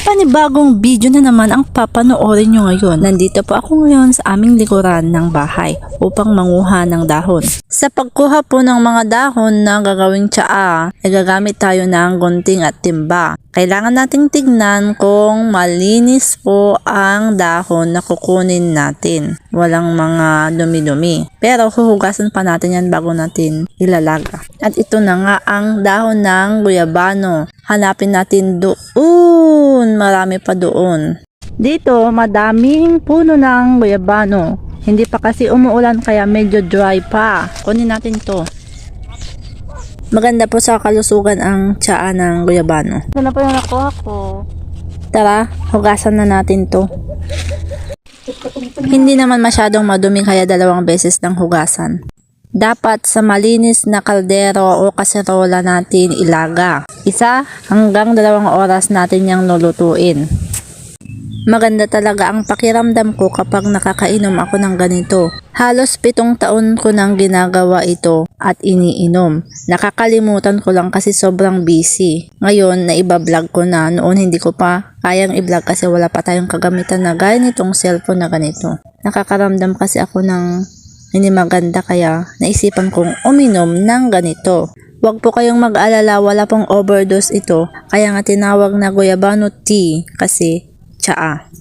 Panibagong video na naman ang papanoorin nyo ngayon. Nandito po ako ngayon sa aming likuran ng bahay upang manguha ng dahon. Sa pagkuha po ng mga dahon na gagawing tsaa, ay gagamit tayo ng gunting at timba. Kailangan nating tignan kung malinis po ang dahon na kukunin natin. Walang mga dumi-dumi. Pero huhugasan pa natin yan bago natin ilalaga. At ito na nga ang dahon ng guyabano. Hanapin natin doon. Marami pa doon. Dito, madaming puno ng guyabano. Hindi pa kasi umuulan kaya medyo dry pa. Kunin natin to. Maganda po sa kalusugan ang tsaa ng guyabano. Ito na po yung nakuha ko. Tara, hugasan na natin to. Hindi naman masyadong madumi kaya 2 beses ng hugasan. Dapat sa malinis na kaldero o kaserola natin ilaga. 1 hanggang 2 oras natin yang lulutuin. Maganda talaga ang pakiramdam ko kapag nakakainom ako ng ganito. Halos 7 taon ko nang ginagawa ito at iniinom. Nakakalimutan ko lang kasi sobrang busy. Ngayon, naiba-vlog ko na. Noon hindi ko pa kayang i-vlog kasi wala pa tayong kagamitan na gaya nitong cellphone na ganito. Nakakaramdam kasi ako ng hindi maganda kaya naisipan kong uminom ng ganito. Huwag po kayong mag-alala, wala pong overdose ito. Kaya nga tinawag na guyabano tea kasi tsaa.